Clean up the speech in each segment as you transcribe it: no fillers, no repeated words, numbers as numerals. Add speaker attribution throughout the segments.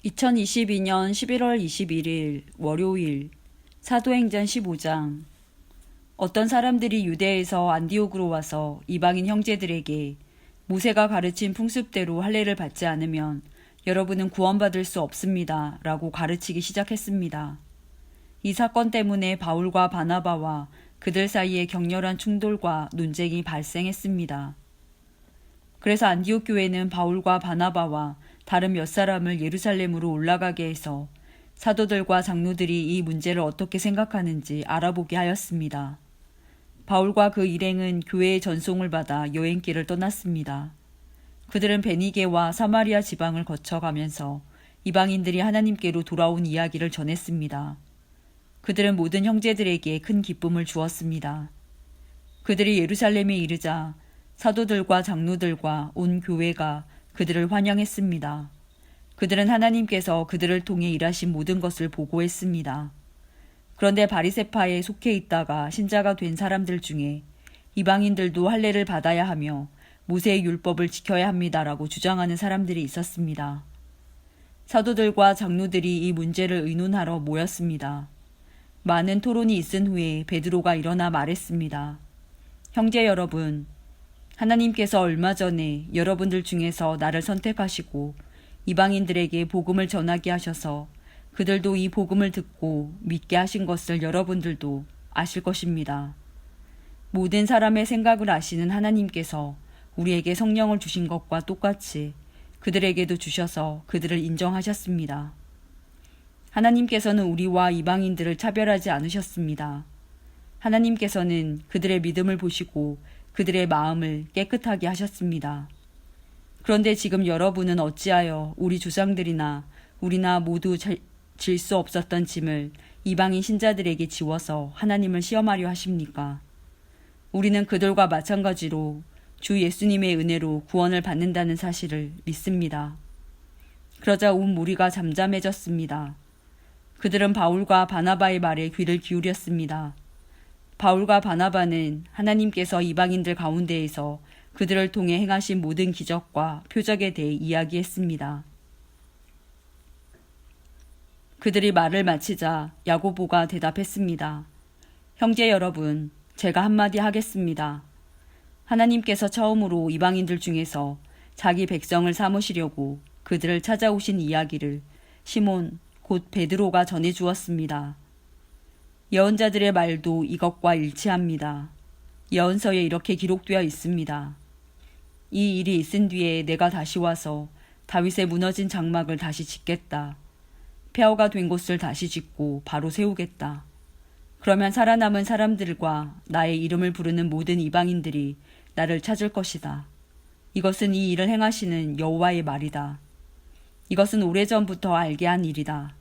Speaker 1: 2022년 11월 21일 월요일 사도행전 15장. 어떤 사람들이 유대에서 안디옥으로 와서 이방인 형제들에게 모세가 가르친 풍습대로 할례를 받지 않으면 여러분은 구원받을 수 없습니다 라고 가르치기 시작했습니다. 이 사건 때문에 바울과 바나바와 그들 사이에 격렬한 충돌과 논쟁이 발생했습니다. 그래서 안디옥 교회는 바울과 바나바와 다른 몇 사람을 예루살렘으로 올라가게 해서 사도들과 장로들이 이 문제를 어떻게 생각하는지 알아보게 하였습니다. 바울과 그 일행은 교회의 전송을 받아 여행길을 떠났습니다. 그들은 베니게와 사마리아 지방을 거쳐가면서 이방인들이 하나님께로 돌아온 이야기를 전했습니다. 그들은 모든 형제들에게 큰 기쁨을 주었습니다. 그들이 예루살렘에 이르자 사도들과 장로들과 온 교회가 그들을 환영했습니다. 그들은 하나님께서 그들을 통해 일하신 모든 것을 보고했습니다. 그런데 바리새파에 속해 있다가 신자가 된 사람들 중에 이방인들도 할례를 받아야 하며 모세의 율법을 지켜야 합니다라고 주장하는 사람들이 있었습니다. 사도들과 장로들이 이 문제를 의논하러 모였습니다. 많은 토론이 있은 후에 베드로가 일어나 말했습니다. 형제 여러분, 하나님께서 얼마 전에 여러분들 중에서 나를 선택하시고 이방인들에게 복음을 전하게 하셔서 그들도 이 복음을 듣고 믿게 하신 것을 여러분들도 아실 것입니다. 모든 사람의 생각을 아시는 하나님께서 우리에게 성령을 주신 것과 똑같이 그들에게도 주셔서 그들을 인정하셨습니다. 하나님께서는 우리와 이방인들을 차별하지 않으셨습니다. 하나님께서는 그들의 믿음을 보시고 그들의 마음을 깨끗하게 하셨습니다. 그런데 지금 여러분은 어찌하여 우리 조상들이나 우리나 모두 질 수 없었던 짐을 이방인 신자들에게 지워서 하나님을 시험하려 하십니까? 우리는 그들과 마찬가지로 주 예수님의 은혜로 구원을 받는다는 사실을 믿습니다. 그러자 온 무리가 잠잠해졌습니다. 그들은 바울과 바나바의 말에 귀를 기울였습니다. 바울과 바나바는 하나님께서 이방인들 가운데에서 그들을 통해 행하신 모든 기적과 표적에 대해 이야기했습니다. 그들이 말을 마치자 야고보가 대답했습니다. 형제 여러분, 제가 한마디 하겠습니다. 하나님께서 처음으로 이방인들 중에서 자기 백성을 삼으시려고 그들을 찾아오신 이야기를 시몬 곧 베드로가 전해주었습니다. 예언자들의 말도 이것과 일치합니다. 예언서에 이렇게 기록되어 있습니다. 이 일이 있은 뒤에 내가 다시 와서 다윗의 무너진 장막을 다시 짓겠다. 폐허가 된 곳을 다시 짓고 바로 세우겠다. 그러면 살아남은 사람들과 나의 이름을 부르는 모든 이방인들이 나를 찾을 것이다. 이것은 이 일을 행하시는 여호와의 말이다. 이것은 오래전부터 알게 한 일이다.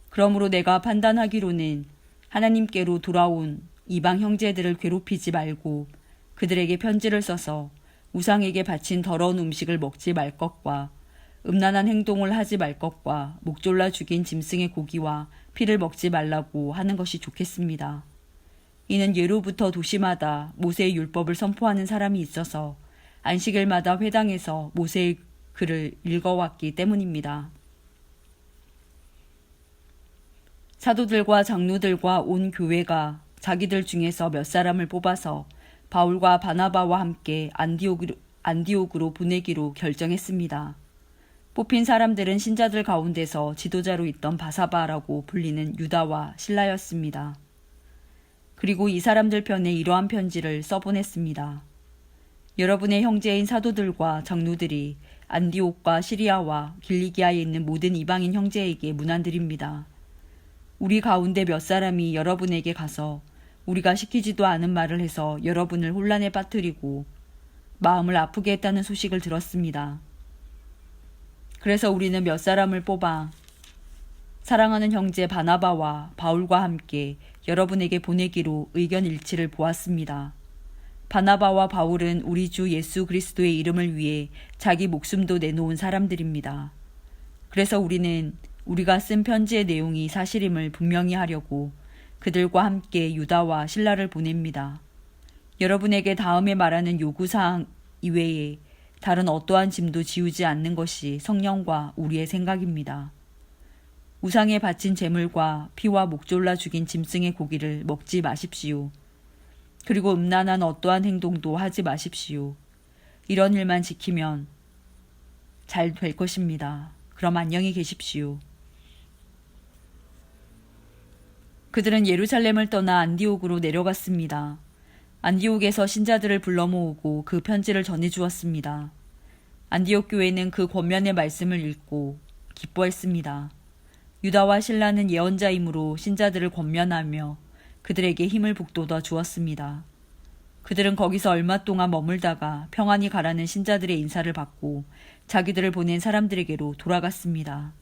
Speaker 1: 그러므로 내가 판단하기로는 하나님께로 돌아온 이방 형제들을 괴롭히지 말고 그들에게 편지를 써서 우상에게 바친 더러운 음식을 먹지 말 것과 음란한 행동을 하지 말 것과 목졸라 죽인 짐승의 고기와 피를 먹지 말라고 하는 것이 좋겠습니다. 이는 예로부터 도시마다 모세의 율법을 선포하는 사람이 있어서 안식일마다 회당에서 모세의 글을 읽어왔기 때문입니다. 사도들과 장로들과 온 교회가 자기들 중에서 몇 사람을 뽑아서 바울과 바나바와 함께 안디옥으로 보내기로 결정했습니다. 뽑힌 사람들은 신자들 가운데서 지도자로 있던 바사바라고 불리는 유다와 실라였습니다. 그리고 이 사람들 편에 이러한 편지를 써보냈습니다. 여러분의 형제인 사도들과 장로들이 안디옥과 시리아와 길리기아에 있는 모든 이방인 형제에게 문안드립니다. 우리 가운데 몇 사람이 여러분에게 가서 우리가 시키지도 않은 말을 해서 여러분을 혼란에 빠뜨리고 마음을 아프게 했다는 소식을 들었습니다. 그래서 우리는 몇 사람을 뽑아 사랑하는 형제 바나바와 바울과 함께 여러분에게 보내기로 의견 일치를 보았습니다. 바나바와 바울은 우리 주 예수 그리스도의 이름을 위해 자기 목숨도 내놓은 사람들입니다. 그래서 우리는 우리가 쓴 편지의 내용이 사실임을 분명히 하려고 그들과 함께 유다와 실라를 보냅니다. 여러분에게 다음에 말하는 요구사항 이외에 다른 어떠한 짐도 지우지 않는 것이 성령과 우리의 생각입니다. 우상에 바친 제물과 피와 목 졸라 죽인 짐승의 고기를 먹지 마십시오. 그리고 음란한 어떠한 행동도 하지 마십시오. 이런 일만 지키면 잘 될 것입니다. 그럼 안녕히 계십시오. 그들은 예루살렘을 떠나 안디옥으로 내려갔습니다. 안디옥에서 신자들을 불러 모으고 그 편지를 전해주었습니다. 안디옥 교회는 그 권면의 말씀을 읽고 기뻐했습니다. 유다와 실라는 예언자이므로 신자들을 권면하며 그들에게 힘을 북돋아 주었습니다. 그들은 거기서 얼마 동안 머물다가 평안히 가라는 신자들의 인사를 받고 자기들을 보낸 사람들에게로 돌아갔습니다.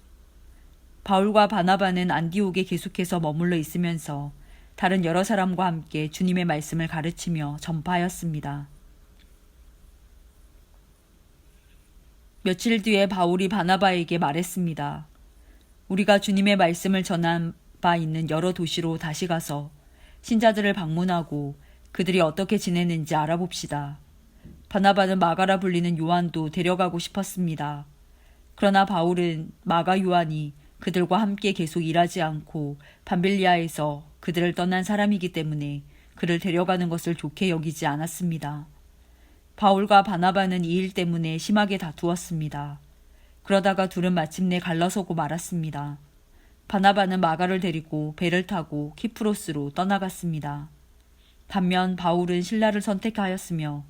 Speaker 1: 바울과 바나바는 안디옥에 계속해서 머물러 있으면서 다른 여러 사람과 함께 주님의 말씀을 가르치며 전파하였습니다. 며칠 뒤에 바울이 바나바에게 말했습니다. 우리가 주님의 말씀을 전한 바 있는 여러 도시로 다시 가서 신자들을 방문하고 그들이 어떻게 지내는지 알아봅시다. 바나바는 마가라 불리는 요한도 데려가고 싶었습니다. 그러나 바울은 마가 요한이 그들과 함께 계속 일하지 않고 밤빌리아에서 그들을 떠난 사람이기 때문에 그를 데려가는 것을 좋게 여기지 않았습니다. 바울과 바나바는 이 일 때문에 심하게 다투었습니다. 그러다가 둘은 마침내 갈라서고 말았습니다. 바나바는 마가를 데리고 배를 타고 키프로스로 떠나갔습니다. 반면 바울은 신라를 선택하였으며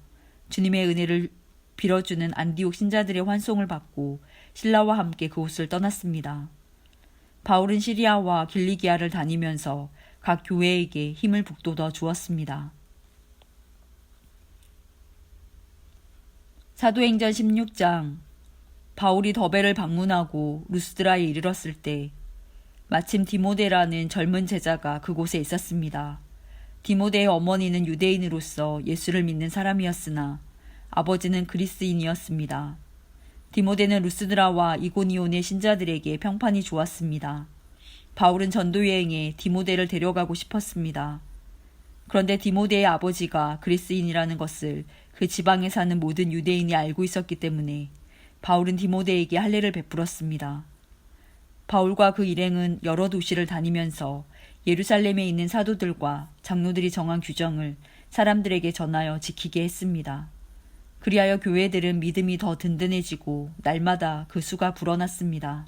Speaker 1: 주님의 은혜를 빌어주는 안디옥 신자들의 환송을 받고 신라와 함께 그곳을 떠났습니다. 바울은 시리아와 길리기아를 다니면서 각 교회에게 힘을 북돋아 주었습니다. 사도행전 16장. 바울이 더베를 방문하고 루스드라에 이르렀을 때 마침 디모데라는 젊은 제자가 그곳에 있었습니다. 디모데의 어머니는 유대인으로서 예수를 믿는 사람이었으나 아버지는 그리스인이었습니다. 디모데는 루스드라와 이고니온의 신자들에게 평판이 좋았습니다. 바울은 전도여행에 디모데를 데려가고 싶었습니다. 그런데 디모데의 아버지가 그리스인이라는 것을 그 지방에 사는 모든 유대인이 알고 있었기 때문에 바울은 디모데에게 할례를 베풀었습니다. 바울과 그 일행은 여러 도시를 다니면서 예루살렘에 있는 사도들과 장로들이 정한 규정을 사람들에게 전하여 지키게 했습니다. 그리하여 교회들은 믿음이 더 든든해지고 날마다 그 수가 불어났습니다.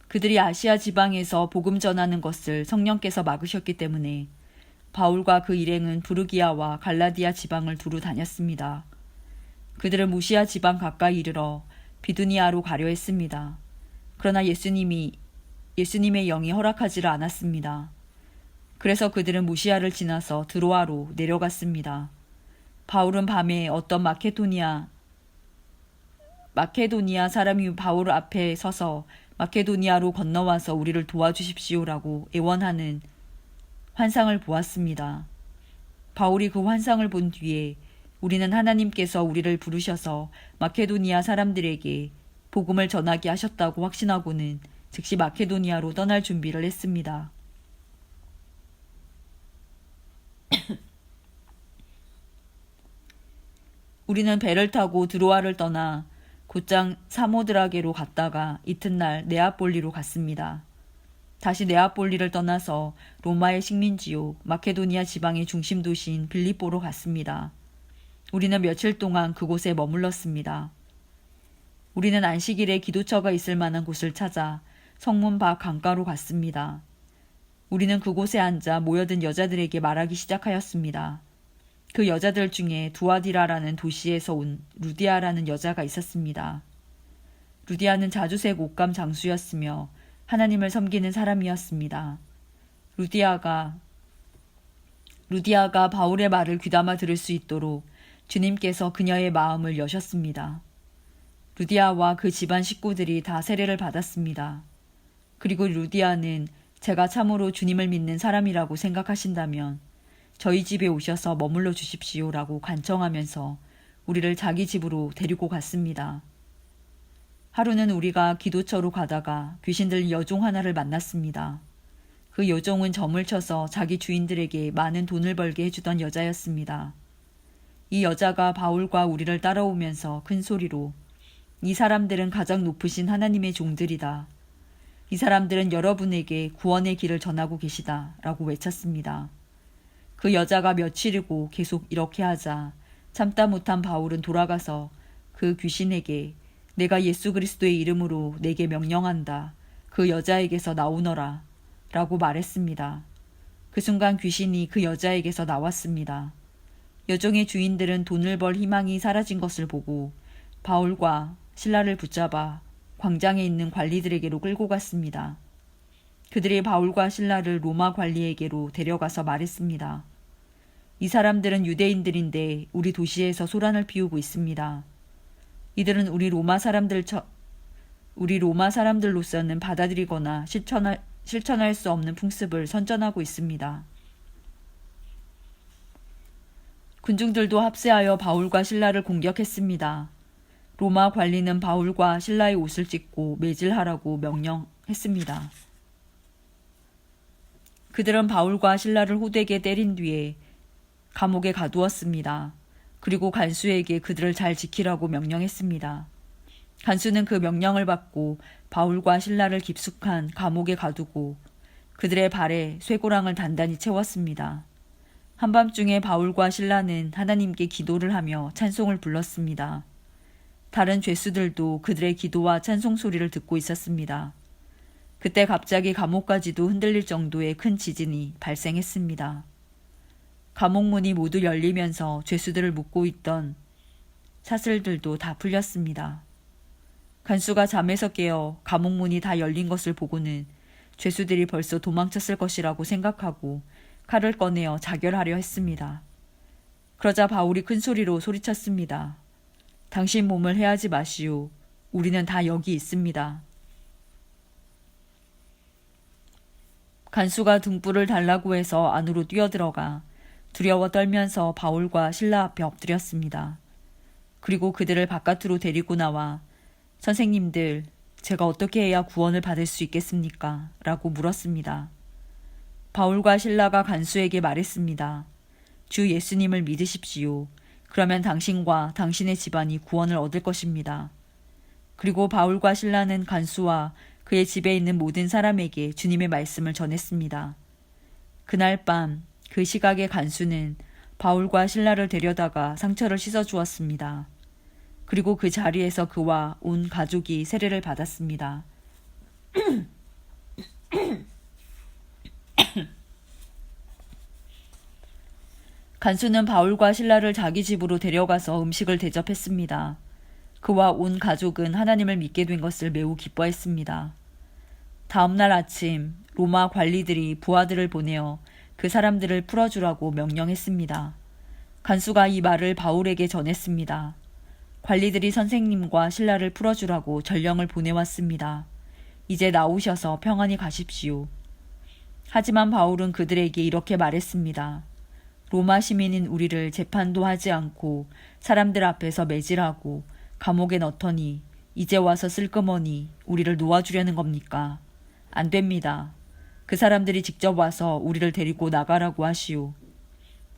Speaker 1: 그들이 아시아 지방에서 복음 전하는 것을 성령께서 막으셨기 때문에 바울과 그 일행은 부르기아와 갈라디아 지방을 두루 다녔습니다. 그들은 무시아 지방 가까이 이르러 비두니아로 가려 했습니다. 그러나 예수님의 영이 허락하지를 않았습니다. 그래서 그들은 무시아를 지나서 드로아로 내려갔습니다. 바울은 밤에 어떤 마케도니아 사람이 바울 앞에 서서 마케도니아로 건너와서 우리를 도와주십시오라고 애원하는 환상을 보았습니다. 바울이 그 환상을 본 뒤에 우리는 하나님께서 우리를 부르셔서 마케도니아 사람들에게 복음을 전하게 하셨다고 확신하고는 즉시 마케도니아로 떠날 준비를 했습니다. 우리는 배를 타고 드로아를 떠나 곧장 사모드라게로 갔다가 이튿날 네아폴리로 갔습니다. 다시 네아폴리를 떠나서 로마의 식민지요 마케도니아 지방의 중심 도시인 빌립보로 갔습니다. 우리는 며칠 동안 그곳에 머물렀습니다. 우리는 안식일에 기도처가 있을 만한 곳을 찾아 성문 밖 강가로 갔습니다. 우리는 그곳에 앉아 모여든 여자들에게 말하기 시작하였습니다. 그 여자들 중에 두아디라라는 도시에서 온 루디아라는 여자가 있었습니다. 루디아는 자주색 옷감 장수였으며 하나님을 섬기는 사람이었습니다. 루디아가 바울의 말을 귀담아 들을 수 있도록 주님께서 그녀의 마음을 여셨습니다. 루디아와 그 집안 식구들이 다 세례를 받았습니다. 그리고 루디아는 제가 참으로 주님을 믿는 사람이라고 생각하신다면 저희 집에 오셔서 머물러 주십시오라고 간청하면서 우리를 자기 집으로 데리고 갔습니다. 하루는 우리가 기도처로 가다가 귀신 들린 여종 하나를 만났습니다. 그 여종은 점을 쳐서 자기 주인들에게 많은 돈을 벌게 해주던 여자였습니다. 이 여자가 바울과 우리를 따라오면서 큰 소리로 이 사람들은 가장 높으신 하나님의 종들이다. 이 사람들은 여러분에게 구원의 길을 전하고 계시다. 라고 외쳤습니다. 그 여자가 며칠이고 계속 이렇게 하자 참다 못한 바울은 돌아가서 그 귀신에게 내가 예수 그리스도의 이름으로 내게 명령한다. 그 여자에게서 나오너라. 라고 말했습니다. 그 순간 귀신이 그 여자에게서 나왔습니다. 여종의 주인들은 돈을 벌 희망이 사라진 것을 보고 바울과 실라를 붙잡아 광장에 있는 관리들에게로 끌고 갔습니다. 그들이 바울과 실라를 로마 관리에게로 데려가서 말했습니다. 이 사람들은 유대인들인데 우리 도시에서 소란을 피우고 있습니다. 이들은 우리 로마 사람들로서는 받아들이거나 실천할 수 없는 풍습을 선전하고 있습니다. 군중들도 합세하여 바울과 실라를 공격했습니다. 로마 관리는 바울과 실라의 옷을 찢고 매질하라고 명령했습니다. 그들은 바울과 실라를 호되게 때린 뒤에 감옥에 가두었습니다. 그리고 간수에게 그들을 잘 지키라고 명령했습니다. 간수는 그 명령을 받고 바울과 실라를 깊숙한 감옥에 가두고 그들의 발에 쇠고랑을 단단히 채웠습니다. 한밤중에 바울과 실라는 하나님께 기도를 하며 찬송을 불렀습니다. 다른 죄수들도 그들의 기도와 찬송 소리를 듣고 있었습니다. 그때 갑자기 감옥까지도 흔들릴 정도의 큰 지진이 발생했습니다. 감옥 문이 모두 열리면서 죄수들을 묶고 있던 사슬들도 다 풀렸습니다. 간수가 잠에서 깨어 감옥 문이 다 열린 것을 보고는 죄수들이 벌써 도망쳤을 것이라고 생각하고 칼을 꺼내어 자결하려 했습니다. 그러자 바울이 큰 소리로 소리쳤습니다. 당신 몸을 해하지 마시오. 우리는 다 여기 있습니다. 간수가 등불을 달라고 해서 안으로 뛰어들어가 두려워 떨면서 바울과 실라 앞에 엎드렸습니다. 그리고 그들을 바깥으로 데리고 나와 선생님들, 제가 어떻게 해야 구원을 받을 수 있겠습니까? 라고 물었습니다. 바울과 실라가 간수에게 말했습니다. 주 예수님을 믿으십시오. 그러면 당신과 당신의 집안이 구원을 얻을 것입니다. 그리고 바울과 실라는 간수와 그의 집에 있는 모든 사람에게 주님의 말씀을 전했습니다. 그날 밤 그 시각의 간수는 바울과 실라를 데려다가 상처를 씻어주었습니다. 그리고 그 자리에서 그와 온 가족이 세례를 받았습니다. 간수는 바울과 실라를 자기 집으로 데려가서 음식을 대접했습니다. 그와 온 가족은 하나님을 믿게 된 것을 매우 기뻐했습니다. 다음날 아침 로마 관리들이 부하들을 보내어 그 사람들을 풀어주라고 명령했습니다. 간수가 이 말을 바울에게 전했습니다. 관리들이 선생님과 신라를 풀어주라고 전령을 보내왔습니다. 이제 나오셔서 평안히 가십시오. 하지만 바울은 그들에게 이렇게 말했습니다. 로마 시민인 우리를 재판도 하지 않고 사람들 앞에서 매질하고 감옥에 넣더니 이제 와서 쓸끄머니 우리를 놓아주려는 겁니까? 안 됩니다. 그 사람들이 직접 와서 우리를 데리고 나가라고 하시오.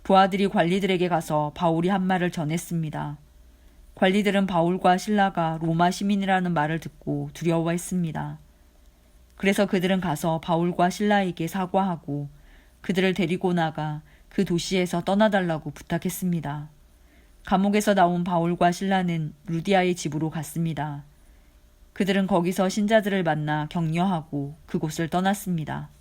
Speaker 1: 부하들이 관리들에게 가서 바울이 한 말을 전했습니다. 관리들은 바울과 실라가 로마 시민이라는 말을 듣고 두려워했습니다. 그래서 그들은 가서 바울과 실라에게 사과하고 그들을 데리고 나가 그 도시에서 떠나달라고 부탁했습니다. 감옥에서 나온 바울과 실라는 루디아의 집으로 갔습니다. 그들은 거기서 신자들을 만나 격려하고 그곳을 떠났습니다.